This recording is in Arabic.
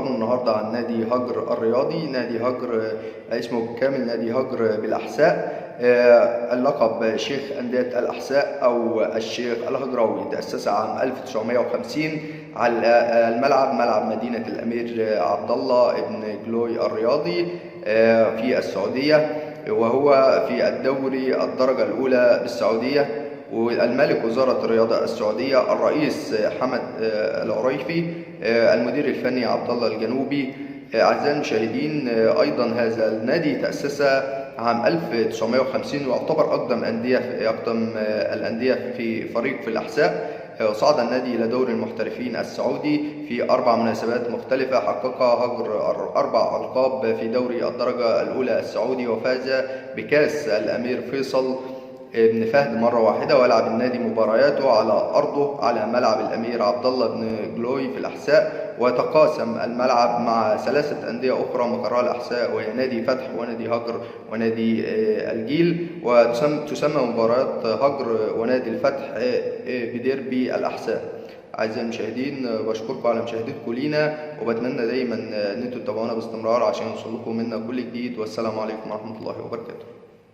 النهارده عن نادي هجر الرياضي. نادي هجر اسمه بالكامل نادي هجر بالأحساء. اللقب شيخ أندية الأحساء أو الشيخ الهجراوي. تأسس عام 1950 على ملعب مدينة الأمير عبد الله بن جلوي الرياضي في السعودية، وهو في الدوري الدرجة الأولى بالسعودية. والمالك وزارة الرياضة السعودية، الرئيس حمد العريفي، المدير الفني عبد الله الجنوبي. أعزائي المشاهدين، أيضا هذا النادي تأسس عام 1950 ويعتبر أقدم الأندية في فريق في الأحساء. صعد النادي إلى دوري المحترفين السعودي في 4 مناسبات مختلفة. حقق هجر 4 ألقاب في دوري الدرجة الأولى السعودي، وفاز بكأس الأمير فيصل بن فهد مرة واحدة. ولعب النادي مبارياته على أرضه على ملعب الأمير عبد الله بن جلوي في الأحساء، وتقاسم الملعب مع 3 أندية أخرى مقرها الأحساء، وهي نادي فتح ونادي هجر ونادي الجيل. وتسمى مباريات هجر ونادي الفتح بديربي الأحساء. أعزائي المشاهدين، بشكركم على مشاهدتكم لينا، وبتمنى دايما أن انتم تتابعونا باستمرار عشان يوصل لكم منا كل جديد. والسلام عليكم ورحمة الله وبركاته.